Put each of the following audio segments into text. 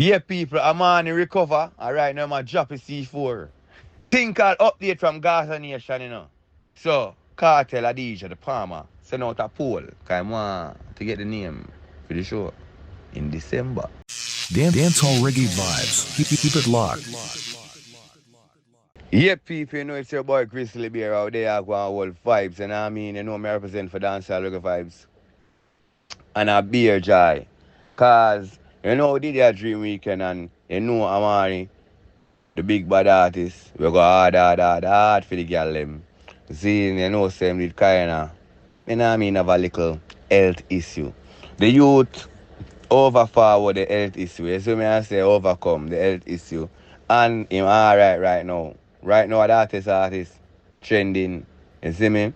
Yeah, people, Armanii recover. All right, now my drop is C4. Think I'll update from Gaza Nation, you know. So, Kartel Adija, the Palmer, send out a poll. Because I want to get the name for the show in December. Dancehall reggae vibes. Keep it locked. Yeah, people, you know it's your boy Grizzly Bear out there. I go on all vibes, and I mean, you know me represent for Dancehall Reggae Vibes. And a beer joy. Cause you know did a dream weekend and you know Armanii, the big bad artist, we go hard for the girl them. See, you know same did kinda, you know what I mean, have a little health issue. The youth over forward the health issue. You see me I say overcome the health issue. And him alright right now. Right now the artist trending. You see me?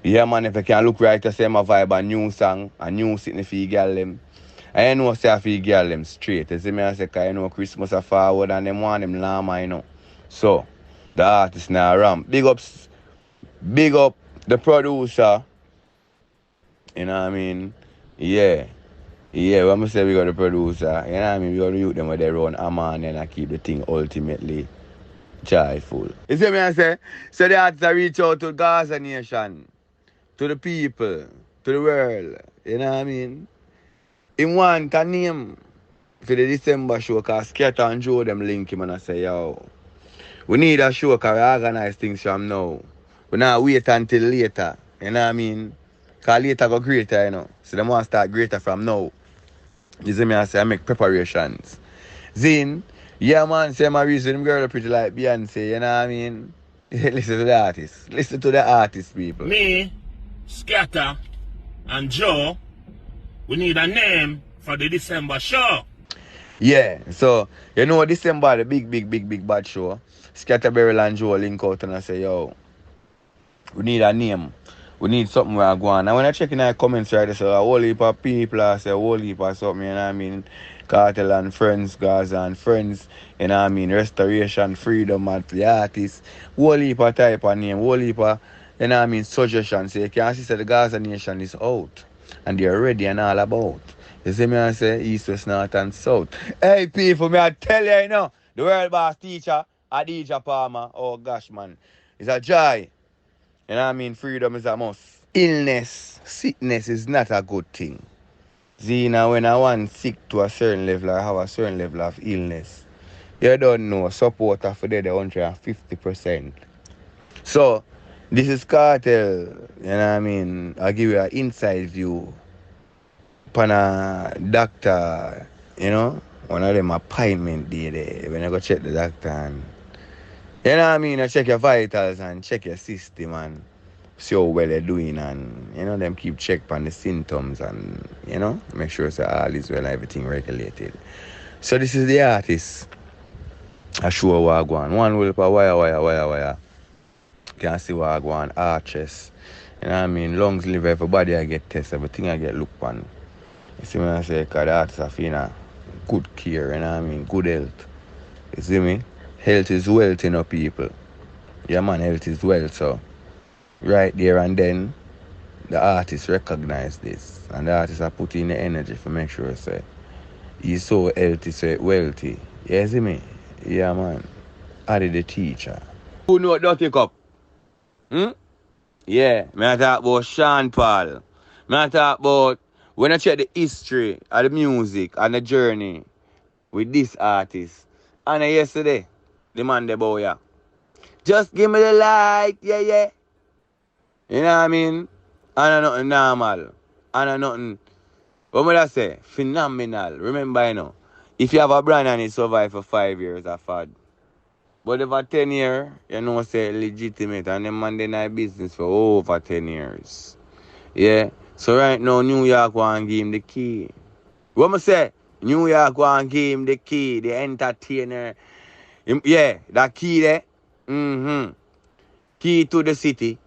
Yeah, man, if you can look right, you say my vibe, a new song, a new sitting for you girl them. And you know, say I feel girl them straight. You see me, I say, because you know, Christmas are forward and them want them llama, you know. So, the artist now ramp. Big up the producer. You know what I mean? Yeah. Yeah, when I say we got the producer, you know what I mean? We got to use them with their own Armanii and I keep the thing ultimately joyful. You see me, I say? So the artist reach out to Gaza Nation. To the people, to the world, you know what I mean? He want a name for the December show because Scatter and Joe them link him and I say, yo, we need a show because we organize things from now. We not wait until later, you know what I mean? Because later go greater, you know. So them want to start greater from now. You see me, I say, I make preparations. Then, yeah man, say my reason them girl are pretty like Beyonce, you know what I mean? Listen to the artist. Listen to the artist, people. Me, Scatter, and Joe, we need a name for the December show. Yeah, so you know December the big bad show. Scatterberry and Joe link out and I say, yo, we need a name. We need something where I go on. And when I check in the comments right, I say a whole heap of people, I say a whole heap of something, you know what I mean? Cartel and friends, Gaza and friends, you know what I mean? Restoration, freedom and the artists. Whole heap of type of name, whole heap of, you know what I mean, suggestions. So you can see that the Gaza Nation is out. And they're ready and all about. You see me I say east, west, north and south. Hey people, me I tell you, you know, the world boss teacher, Adija Palmer, oh gosh man, it's a joy. You know what I mean? Freedom is a must. Illness, sickness is not a good thing. See now when I want sick to a certain level or have a certain level of illness, you don't know, support for the 150%. So this is Kartel, you know what I mean? I'll give you an inside view upon a doctor, you know, one of them appointment day there, when I go check the doctor and, you know what I mean, I check your vitals and check your system and see how well they're doing and, you know, them keep check on the symptoms and, you know, make sure so all is well, everything regulated. So this is the artist. I show what I go on. One will put wire. Can see what I go on, arches. You know what I mean? Lungs, liver, everybody I get tested, everything I get looked on. You see me I say, because the artists are feeling good care, you know what I mean? Good health. You see me? Health is wealth, you know, people. Yeah, man, health is wealth, so right there and then, the artists recognize this. And the artists are putting the energy to make sure, say, he's so healthy, so wealthy. You see me? Yeah, man. Adi the teacher. Who know Dirty Cup? Yeah, I talk about Sean Paul. I talk about when I check the history of the music and the journey with this artist. And yesterday, the man the boy, yeah. Just give me the light, yeah. You know what I mean? And nothing normal. And nothing, what would I say? Phenomenal. Remember, you know, if you have a brand and it survive for 5 years, a fad. But if for 10 years, you know, say legitimate. And them man, they in business for over 10 years. Yeah. So right now, New York want to give him the key. What I say? New York want to give him the key, the entertainer. Yeah, that key there. Key to the city.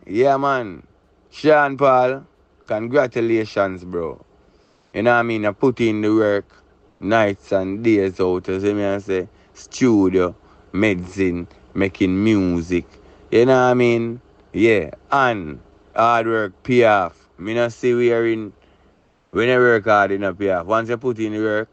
Yeah, man. Sean Paul, congratulations, bro. You know what I mean? I put in the work, nights and days out, you see me I say, studio, medicine, making music. You know what I mean? Yeah, and hard work pay off. Me not see wearing When you work hard, it not pay off. Once you put in the work,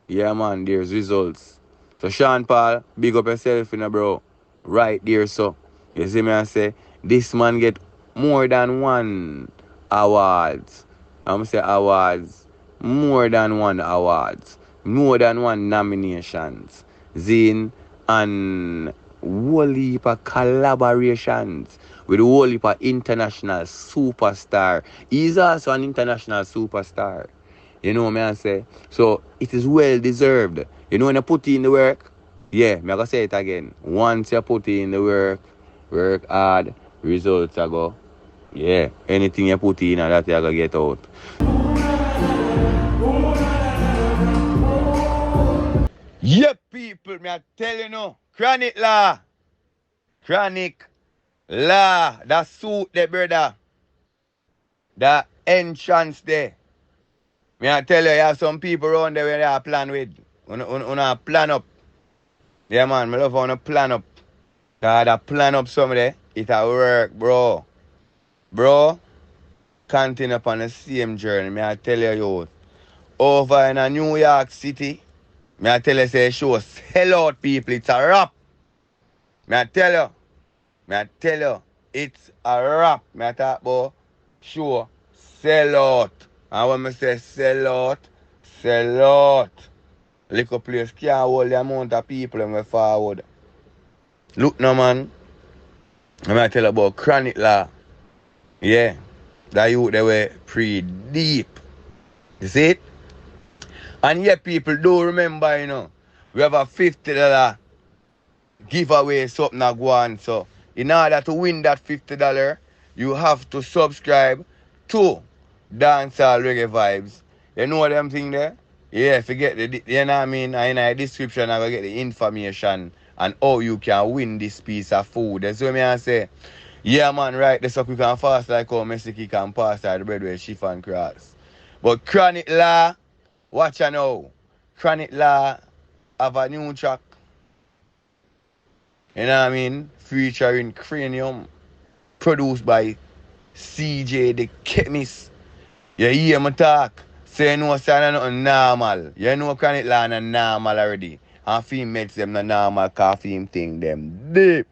yeah man, there's results. So Sean Paul, big up yourself, bro. Right there, so. You see me I say, this man get more than one awards. I'm say awards. More than one awards. More than one nominations. Zin and whole heap of collaborations with a whole heap of international superstar. He's also an international superstar. You know what I say? So it is well deserved. You know when you put in the work, yeah, I'm gonna say it again. Once you put in the work hard, results are go. Yeah, anything you put in that you gonna get out. Yeah, people, me I tell you no. Chronic law. Chronic law. That suit there, brother. That entrance there. Me I tell you, you have some people around there where they are plan with. Una plan up. Yeah, man, me love how you plan up. Cause that plan up some there, it a work, bro. Bro, continue upon the same journey. Me I tell you, over in a New York City, me I tell you, say show sell out people, it's a rap. Me I tell you, it's a rap. Me I talk about show sell out. And when me say sell out. Little place can't hold the amount of people when we forward. Look no man, I'm going to tell you about chronic law. Yeah, that youth they were pretty deep. You see it? And yet people do remember, we have a $50 giveaway something that go on. So in order to win that $50, you have to subscribe to Dancehall Reggae Vibes. You know them thing there? Yeah, forget you know what I mean? And in the description I will get the information and how you can win this piece of food. That's what I say. Yeah man, right, that's how quick and fast like how Messi can pass out the bread with shift and cross. But Chronic Law, watch you now. Chronic Law have a new track. You know what I mean? Featuring Cranium. Produced by CJ the Chemist. You hear me talk? Say you know say nothing normal. You know Chronic Law not normal already. And females them not normal cause film thing them deep.